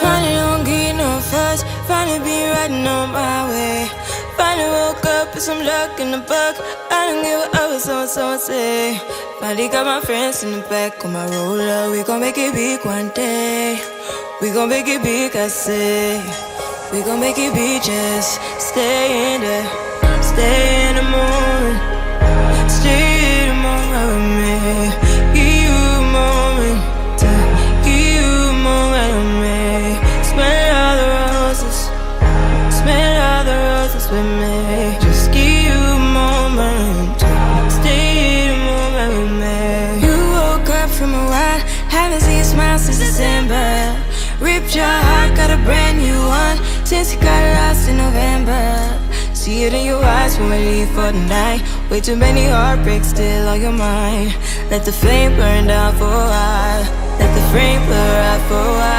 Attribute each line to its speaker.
Speaker 1: Finally don't get no fuss, finally be riding on my way. Finally woke up with some luck in the book. I don't give a what someone say. Finally got my friends in the back on my roller. We gon' make it big one day. We gon' make it big, I say. We gon' make it big, just stay in there. Stay in the moment. Stay in the moment with me. Give you a moment. Give you a moment with me. Smell all the roses. Smell all the roses with me. Just give you a moment. Stay in the moment with me. You woke up from a ride, haven't seen a smile since December. Ripped your heart, got a brand new one since you got lost in November. See it in your eyes when we leave for the night. Way too many heartbreaks still on your mind. Let the flame burn down for a while. Let the flame blur out for a while.